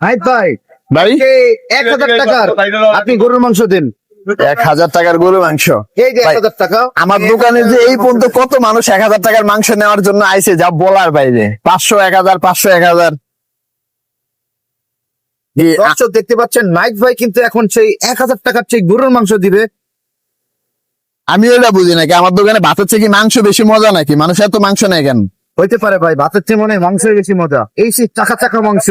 ভাই ভাই ভাই 1000 টাকার আপনি গরুর মাংস দেন। 1000 টাকার গরু মাংস। এই যে ভাই, 1000 টাকা আমার দোকানে যে এই পর্যন্ত কত মানুষ 1000 টাকার মাংস নেওয়ার জন্য আইছে যা বলার বাইরে। 500, 1000, 500, 1000। দর্শক দেখতে পাচ্ছেন নাইট ভাই কিন্তু এখন সেই 1000 টাকার সেই গরুর মাংস দিবে। আমি এটা বুঝি নাকি আমার দোকানে ভাতের চেয়ে কি মাংস বেশি মজা নাকি? মানুষ এত মাংস নেয় কেন? হইতে পারে ভাই, ভাতের চেয়ে মনে হয় মাংসের বেশি মজা। এই সেই চাকা চাকা মাংস,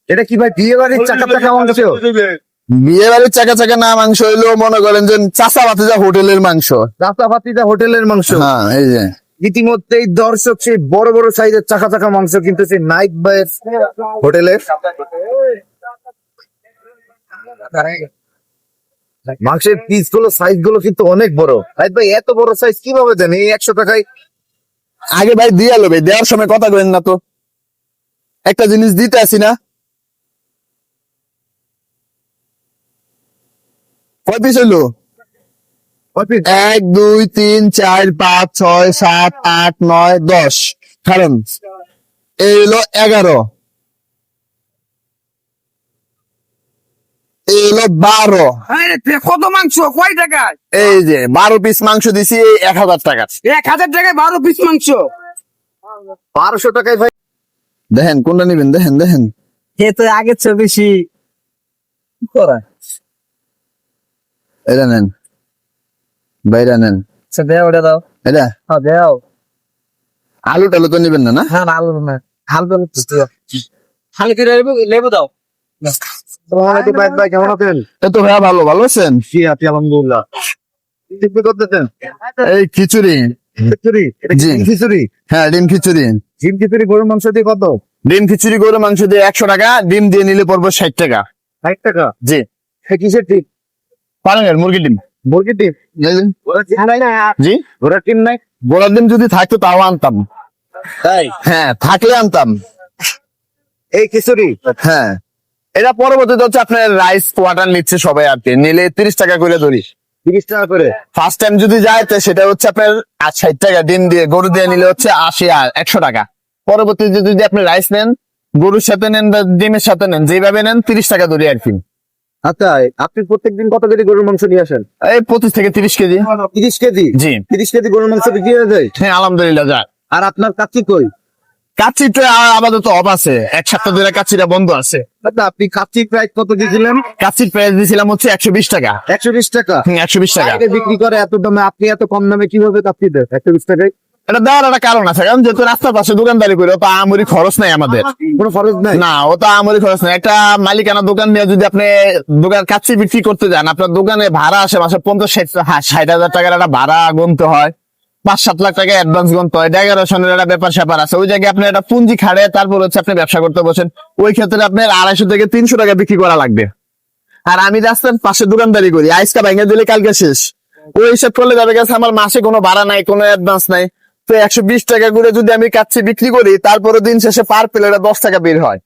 এটা কি ভাই বিয়ে বাড়ির চাকা চাকা মাংস? বিয়ে বাড়ির চাকা চাকা না, মাংস হইলো মনে করেন যে চাষা ভাতিজা হোটেলের মাংস। রাস্তাপাতিটা হোটেলের মাংস। হ্যাঁ, এই যে ইতিমধ্যেই দর্শক সেই বড় বড় সাইজের চাকা চাকা মাংস কিন্তু সেই নাইট ভাইয়ের হোটেলে। মাংসের পিস গুলো সাইজ গুলো কিন্তু অনেক বড়। নাইট ভাই এত বড় সাইজ কিভাবে দেন এই 100 টাকায়? আগে ভাই দিয়ে আলো ভাই, দেওয়ার সময় কথা কইেন না তো। একটা জিনিস দিতে আসি না। কয় পিস হইলো? 1, 2, 3, 4, 5, 6, 7, 8, 9, 10। কারণ এই হলো 11, এই হলো 12। কত মাংস কয় টাকায়? এই যে 12 পিস মাংস দিছি 1000 টাকা। 1000 টাকায় 12 পিস মাংস। 1200 টাকায় ভাই। দেখেন কোনটা নিবেন, দেখেন দেখেন। এ তো আগের চেয়ে বেশি করা। এটা নেন, বাইরা নেন। আচ্ছা দেও, ওটা দাও। এটা হ্যাঁ দেও। আলু টালু তো নিবেন না না? হ্যাঁ আলু না, হালকা হালকা লেবু দাও। আসসালামু আলাইকুম ভাই, কেমন আছেন? এই তো ভাইয়া ভালো, ভালো আছেন? জি আছি আলহামদুলিল্লাহ। কি করতেছেন? এই খিচুড়ি। খিচুড়ি? এটা কি জি। ডিম খিচুড়ি? হ্যাঁ, ডিম খিচুড়ি। ডিম খিচুড়ি গরুর মাংস দিয়ে কত? ডিম খিচুড়ি গরু মাংস দিয়ে 100 টাকা, ডিম দিয়ে নিলে পড়বো 60 টাকা। 60 টাকা? জি। সে কিসের ডিম? পালঙের মুরগির ডিম। মুরগির ডিম? ঘোড়ার ডিম নাই না? জি, ঘোড়ার ডিম নাই? গোলার ডিম যদি থাকতো তাও আনতাম। তাই? হ্যাঁ, থাকলে আনতাম। এই খিচুড়ি? হ্যাঁ, এটা পরবর্তীতে হচ্ছে আপনার রাইস কোয়ার্টার নিচ্ছে সবাই আর কি, নিলে 30 টাকা করে ধরি। 30 টাকা করে? ফার্স্ট টাইম যদি যায় তো সেটা হচ্ছে আপনার 60 টাকা, ডিম দিয়ে গরু দিয়ে নিলে হচ্ছে 80 আর 100 টাকা। পরবর্তীতে যদি আপনি রাইস নেন, গরুর সাথে নেন বা ডিমের সাথে নেন, যেভাবে নেন 30 টাকা ধরি আর কি। আচ্ছা, আপনি প্রত্যেকদিন কত কেজি গরুর মাংস নিয়ে আসেন? এই 25 থেকে 30 কেজি। 30 কেজি? জি। 30 কেজি গরুর মাংস বিক্রি হয়ে যায়? হ্যাঁ আলহামদুলিল্লাহ যায়। আর আপনার কাচ্চি কই? কাচ্চিটা আপাতত অফ আছে, 1 সপ্তাহ ধরে কাচ্চিটা বন্ধ আছে। আচ্ছা, আপনি কাচ্চি প্রাইস কত দিয়েছিলেন? কাচ্চির প্রাইস দিয়েছিলাম হচ্ছে 120 টাকা। 120 টাকা? 120 টাকা। বাইরে বিক্রি করে এত দামে, আপনি এত কম দামে কিভাবে কাচ্চি দেন 120 টাকায়? এটা দেওয়ার একটা কারণ আছে, কারণ যেহেতু রাস্তার পাশে দোকানদারি করে তো আমরি খরচ নাই আমাদের। কোনো খরচ নাই? না, ও তো আমরি খরচ নাই। একটা মালিকানা দোকান নিয়ে যদি আপনি দোকান কাচ্চি বিক্রি করতে যান, আপনার দোকানে ভাড়া আসে মাসে 50-60 হাজার টাকার একটা ভাড়া গুনতে হয়, 5-7 লাখ টাকা অ্যাডভান্স গুনতে হয়, ডেকোরেশনের একটা ব্যাপার স্যাপার আছে। ওই জায়গায় আপনি একটা পুঁজি খাড়ে তারপর হচ্ছে আপনি ব্যবসা করতে বসেন, ওই ক্ষেত্রে আপনার 250 থেকে 300 টাকা বিক্রি করা লাগবে। আর আমি রাস্তার পাশে দোকানদারি করি, আইসকা ভেঙে দিলে কালকে শেষ। ওই হিসাব করলে দেখা গেছে আমার মাসে কোনো ভাড়া নাই, কোনো অ্যাডভান্স নাই। তো 120 টাকা করে যদি আমি কাচ্চি বিক্রি করি, তারপরে দিন শেষে পার প্লেটে 10 টাকা বের হয়।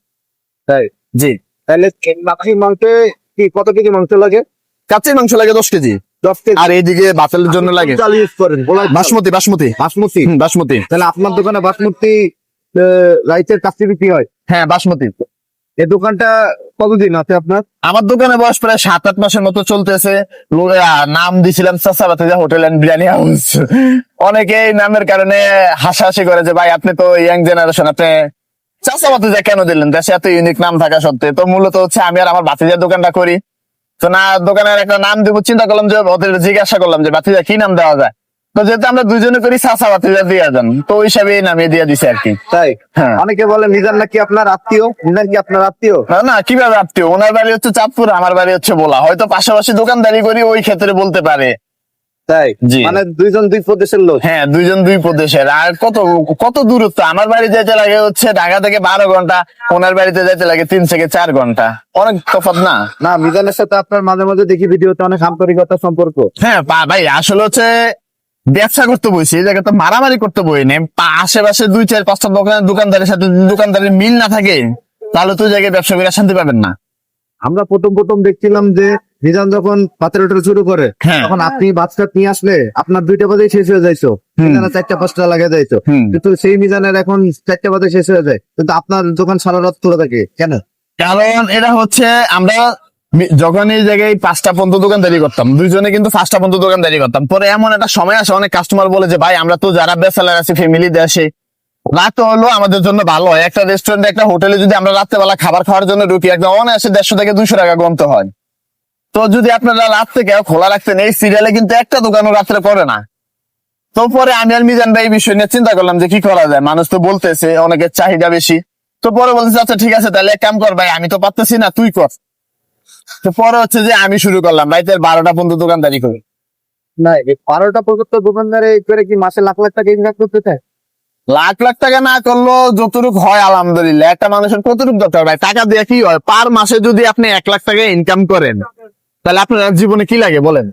তাই? জি। তাহলে কাচ্চির মাংসে কি কত কেজি মাংস লাগে? কাচ্চির মাংস লাগে 10 কেজি। 10 কেজি? আর এইদিকে বাতেলের জন্য লাগে চাল ইউজ করেন? বাসমতি। বাসমতি। বাসমতি? বাসমতি। তাহলে আপনার দোকানে বাসমতি রাইসের কাচ্চি বিক্রি হয়? হ্যাঁ বাসমতি। এই দোকানটা কতদিন আছে আপনার? আমার দোকানে বয়স প্রায় 7-8 মাসের মতো চলতেছে। নাম দিছিলাম চাচা ভাতিজা হোটেল এন্ড বিরিয়ানি হাউস। অনেকে এই নামের কারণে হাসাহাসি করে যে ভাই আপনি তো ইয়াং জেনারেশন, আপনি চাচা ভাতিজা কেন দিলেন? দেশে এত ইউনিক নাম থাকা সত্ত্বে। তো মূলত হচ্ছে আমি আর আমার ভাতিজার দোকানটা করি, তো না দোকানের একটা নাম দিব চিন্তা করলাম, যে ওদের জিজ্ঞাসা করলাম যে ভাতিজা কি নাম দেওয়া যায়। তো যেহেতু আমরা দুজনে করি চাচা ভাতিজা দিয়ে যান, তো ওই হিসাবে এই নামে দিয়ে দিছে আর কি। তাই? হ্যাঁ। অনেকে বলে মিজান নাকি আপনার আত্মীয়। মিজান কি আপনার আত্মীয়? না না, কিভাবে আত্মীয়? ওনার বাড়ি হচ্ছে চাঁদপুর, আমার বাড়ি হচ্ছে ভোলা, হয়তো পাশাপাশি দোকানদারি করি ওই ক্ষেত্রে বলতে পারে। তাই? জি। মানে দুইজন দুই প্রদেশের লোক? হ্যাঁ, দুইজন দুই প্রদেশের। আর কত কত দূরত্ব, আমার বাড়ি যেতে লাগে হচ্ছে ঢাকা থেকে 12 ঘন্টা, ওনার বাড়িতে যেতে লাগে 3 থেকে 4 ঘন্টা। অনেক তফাৎ না? না, মিজানের সাথে আপনার মাঝে মাঝে দেখি ভিডিওতে অনেক আন্তরিকতা সম্পর্ক। হ্যাঁ ভাই, আসলে হচ্ছে ব্যবসা করতে বইছি, এই জায়গায় তো মারামারি করতে বই নেই। আশেপাশে 2-4-5টা দোকানদারের সাথে দোকানদারের মিল না থাকে, তাহলে তো ওই জায়গায় ব্যবসা করে শান্তি পাবেন না। আমরা প্রথম প্রথম দেখছিলাম যে মিজান যখন পাত্র ওঠা শুরু করে হ্যাঁ। তখন আপনি বাচ্চা নিয়ে আসলে আপনার 2টা বাজে শেষ হয়ে যাইতো, মিজানের 4টা 5টা লাগে যাইতো, কিন্তু সেই মিজানের এখন 4টা বাজে শেষ হয়ে যায়, কিন্তু আপনার দোকান সারা রাত খোলা থাকে কেন? কারণ এটা হচ্ছে আমরা যখন এই জায়গায় 5টা পর্যন্ত দোকানদারি করতাম, দুইজনে কিন্তু 5টা পর্যন্ত দোকানদারি করতাম। পরে এমন একটা সময় আসে অনেক কাস্টমার বলে যে ভাই আমরা তো যারা ব্যাচেলার আছি ফ্যামিলি দেশে, রাত হলো আমাদের জন্য ভালো হয়। একটা রেস্টুরেন্টে একটা হোটেলে যদি আমরা রাত্রেবেলা খাবার খাওয়ার জন্য ঢুকি, একদম অনায়াসে 150 থেকে 200 টাকা গুনতে হয়। তো যদি আপনারা রাত থেকে খোলা রাখতেন, এই সিরিয়ালে কিন্তু একটা দোকানও রাত্রে করে না। তো পরে আমি আর মিজান ভাই এই বিষয় নিয়ে চিন্তা করলাম যে কি করা যায়, মানুষ তো বলতেছে অনেকের চাহিদা বেশি। তো পরে বলতেছে আচ্ছা ঠিক আছে তাহলে এক কাম কর ভাই, আমি তো পারতেছি না, তুই কর। তো পরে হচ্ছে যে আমি শুরু করলাম ভাই, 12টা পর্যন্ত দোকানদারি করি। না, এই 12টা পর্যন্ত দোকানদারে করে কি মাসে লাখ লাখ টাকা ইনকাম করতে চায়? লাখ লাখ টাকা না করলেও যতটুকু হয় আলহামদুলিল্লাহ। একটা মানুষের কতটুকু দরকার ভাই, টাকা দিয়ে কি হয়? পার মাসে যদি আপনি 1 লাখ টাকা ইনকাম করেন তাহলে আপনার জীবনে কি লাগে বলেন?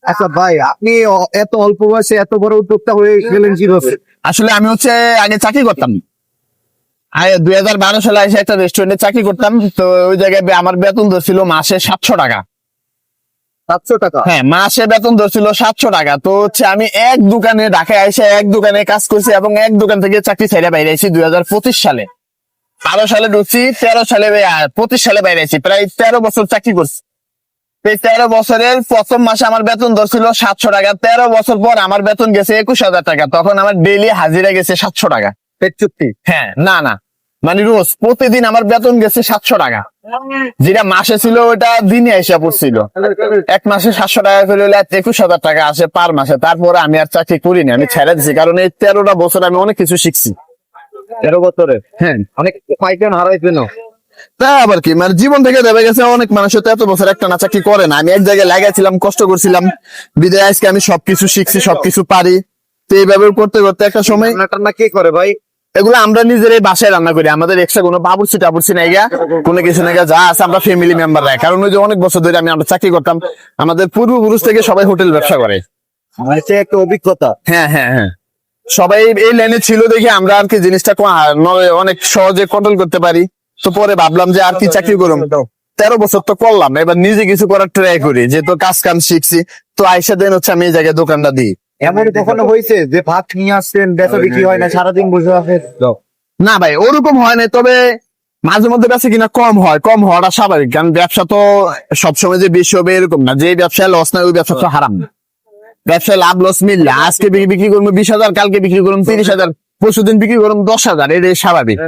আচ্ছা ভাই, আপনি এত অল্প বয়সে এত বড় উদ্যোক্তা হয়ে গেলেন কিভাবে? আসলে আমি হচ্ছে আগে চাকরি করতাম, 2012 সালে এসে একটা রেস্টুরেন্টে চাকরি করতাম। তো ওই জায়গায় আমার বেতন ধরছিল মাসে 700 টাকা। 700 টাকা? হ্যাঁ, মাসে বেতন ধরছিল 700 টাকা। তো হচ্ছে আমি এক দোকানে ঢাকায় এসে এক দোকানে কাজ করছি এবং এক দোকান থেকে চাকরি ছেড়ে বাইরে আইছি 2025 সালে। 12 সালে ঢুকছি, 13 সালে 25 সালে বাইরে আইছি, প্রায় 13 বছর চাকরি করছি। এই 13 বছরের প্রথম মাসে আমার বেতন ধরছিল 700 টাকা। 13 বছর পর আমার বেতন গেছে 21,000 টাকা। তখন আমার ডেইলি হাজিরা গেছে 700 টাকা। পেট চুক্তি? হ্যাঁ, না না, মানে রোজ প্রতিদিন আমার বেতন গেছে 700 টাকা। যেটা মাসে ছিল ওটা দিনে এসে পড়ছিল। এক মাসে 700 টাকা করে হলে 21,000 টাকা আসে পার মাসে। তারপরে আমি আর চাকরি করিনি, আমি ছেড়ে দিছি, কারণ এই 13টা বছর আমি অনেক কিছু শিখছি। 13 বছরে হ্যাঁ, অনেক পাইতেন হারাইতেন। তা আবার কি, মানে জীবন থেকে দেখা গেছে অনেক মানুষের তো এত বছর একটা না চাকরি করে না। আমি এক জায়গায় লাগাইছিলাম, কষ্ট করছিলাম, বিদায় আজকে আমি সবকিছু শিখছি, সবকিছু পারি। তো এইভাবে করতে করতে একটা সময় রান্না টান্না কে করে ভাই? এগুলো আমরা নিজেরাই বাসায় রান্না করি। আমাদের এক্সট্রা কোনো বাবুর্চি টাবুর্চি নাই গা, কোনো কিছু নাই গা, যা আছে আমরা ফ্যামিলি মেম্বার রাই। কারণ ওই যে অনেক বছর ধরে আমরা চাকরি করতাম, আমাদের পূর্বপুরুষ থেকে সবাই হোটেল ব্যবসা করে। আমার হচ্ছে একটা অভিজ্ঞতা। হ্যাঁ হ্যাঁ হ্যাঁ, সবাই এই লাইনে ছিল দেখে আমরা আর কি জিনিসটা অনেক সহজে কন্ট্রোল করতে পারি। তো পরে ভাবলাম যে আর কি চাকরি করুম, 13 বছর তো করলাম, এবার নিজে কিছু করার ট্রাই করি, যেহেতু কাজ কাম শিখছি। তো আইসা দিন হচ্ছে আমি এই জায়গায় দোকানটা দিই। এমন কখনো হয়েছে যে ভাত নিয়ে আসছেন বেচা বিক্রি হয় না, সারাদিন বসে আছেন? না ভাই, ওরকম হয় না, তবে মাঝে মধ্যে বেশি কিনা কম হয়। কম হওয়াটা স্বাভাবিক, কারণ ব্যবসা তো সবসময় যে বেশি হবে এরকম না। যে ব্যবসায় লস নাই ওই ব্যবসা তো হারাম। ব্যবসায় লাভ লস মিললে আজকে বিক্রি করবো 20,000, কালকে বিক্রি করুন 30,000, পরশুদিন বিক্রি করুন 10,000, এটাই স্বাভাবিক।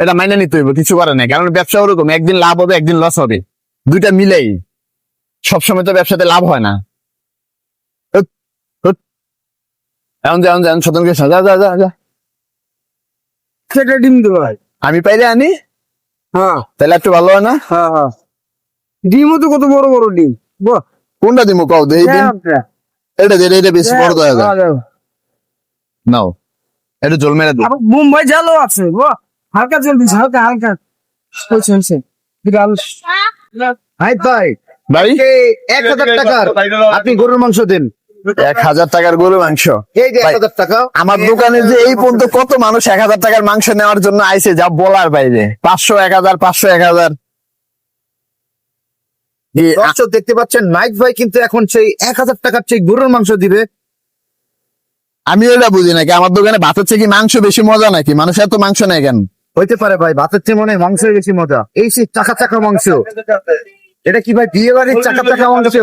এটা মাইনে নিতে হইব, কিছু করে নাই। কারণ ব্যবসা ওরকম, একদিন লাভ হবে একদিন লস হবে, দুইটা মিলেই। সবসময় তো ব্যবসাতে লাভ হয় না। এখন যান স্বতন্ত্র যা যা যা যা, সেটা ডিম দেবো ভাই। আমি পাইলে আনি, হ্যাঁ তাহলে একটু ভালো হয় না? হ্যাঁ হ্যাঁ, ডিমও তো কত বড় বড় ডিম। বাহ, কোনটা দিব কাউ দে, এই দিন এটা দিয়ে, এটা বেশি বড় দেওয়া যায়। নাও এটা জল মেরে দাও। মুম্বাই জালও আছে। বাহ, হালকা জল দিচ্ছে, হালকা হালকা চলছে বিড়াল। হাই ভাই, ভাই 1000 টাকার আপনি গরুর মাংস দেন। 1,000 টাকার গরু মাংস? এই যে ভাই, 1000 টাকা আমার দোকানে যে এই পর্যন্ত কত মানুষ 1,000 টাকার মাংস নেওয়ার জন্য আইছে, যা বলার বাইরে। 500, 1,000, 500, 1,000। দর্শক দেখতে পাচ্ছেন, নাইক ভাই কিন্তু এখন সেই 1000 টাকার সেই গরুর মাংস দিবে। আমি এটা বুঝি নাকি, আমার দোকানে ভাতের চেয়ে কি মাংস বেশি মজা নাকি? মানুষ এত মাংস নেয় কেন? হইতে পারে ভাই, ভাতের চেয়ে মনে হয় মাংসই বেশি মজা। এই সেই চাকা চাকা মাংস, এটা কি ভাই বিয়ে বাড়ির চাকা চাকা মাংস?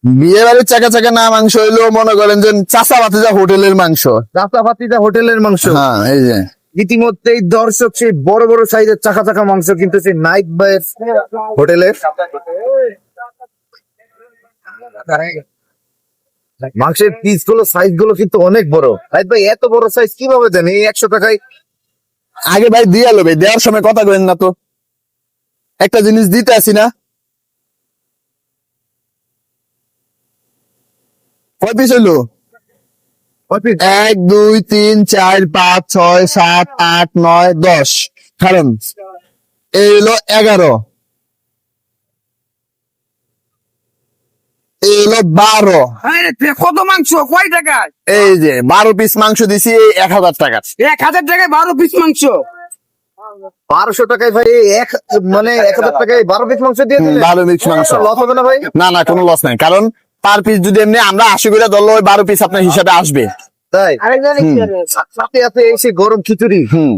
বিয়ে বাড়ির চাকা চাকা না, মাংস হইলো মনে করেন যে চাষা ভাতিজা হোটেলের মাংস। রাস্তা ভাতিজা হোটেলের মাংস। হ্যাঁ, এই যে ইতিমধ্যেই দর্শক সেই বড় বড় সাইজের চাকা চাকা মাংস কিন্তু সেই নাইক ভাইয়ের হোটেলের মাংসের পিস গুলো সাইজ গুলো কিন্তু অনেক বড়। নাইক ভাই এত বড় সাইজ কিভাবে দেন এই 100 টাকায়? আগে ভাই দিয়ে আলো ভাই, দেওয়ার সময় কথা কইেন না তো, একটা জিনিস দিতে আসি না। কয় পিস হইলো? 1, 2, 3, 4, 5, 6, 7, 8, 9, 10, কারণ এই হলো 11, এই হলো 12। কত মাংস, কয় টাকা? এই যে 12 পিস মাংস দিছি 1,000 টাকা। 1,000 টাকায় 12 পিস মাংস? 1200 টাকায় ভাই মানে 1000 টাকায় 12 পিস মাংস দিয়ে দিলেন। ভালো মিক্স মাংস। লস হবে না ভাই? না না, কোনো লস নাই, কারণ পার পিস যদি এমনি আমরা 80 করে ধরলে ওই 12 পিস আপনার হিসাবে আসবে। তাই আরেকজন হুম। সাথে আছে এই সেই গরম খিচুড়ি। হুম।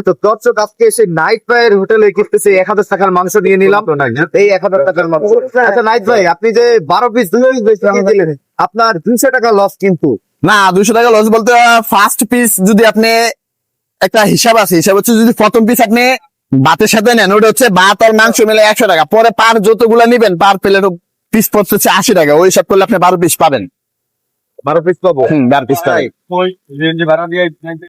তো দর্শক আজকে এসে নাইট ভাইয়ের হোটেলে করতেছে 1000 টাকার মাংস নিয়ে নিলাম, এই 1000 টাকার মাংস। আচ্ছা নাইট ভাই, আপনি যে 12 পিস দিলেন, আপনার 200 টাকা লস কিন্তু। না, 200 টাকা লস বলতে ফার্স্ট পিস যদি আপনি একটা হিসাব আছে, হিসাব হচ্ছে যদি প্রথম পিস আপনি ভাতের সাথে নেন, ওটা হচ্ছে ভাত আর মাংস মিলে 100 টাকা, পরে পার যতগুলা নিবেন পার প্লেট পিস পড়তেছে 80 টাকা, ওই হিসাব করলে আপনি 12 পিস পাবেন। 12 পিস পাবো। 12 পিস পাবেন।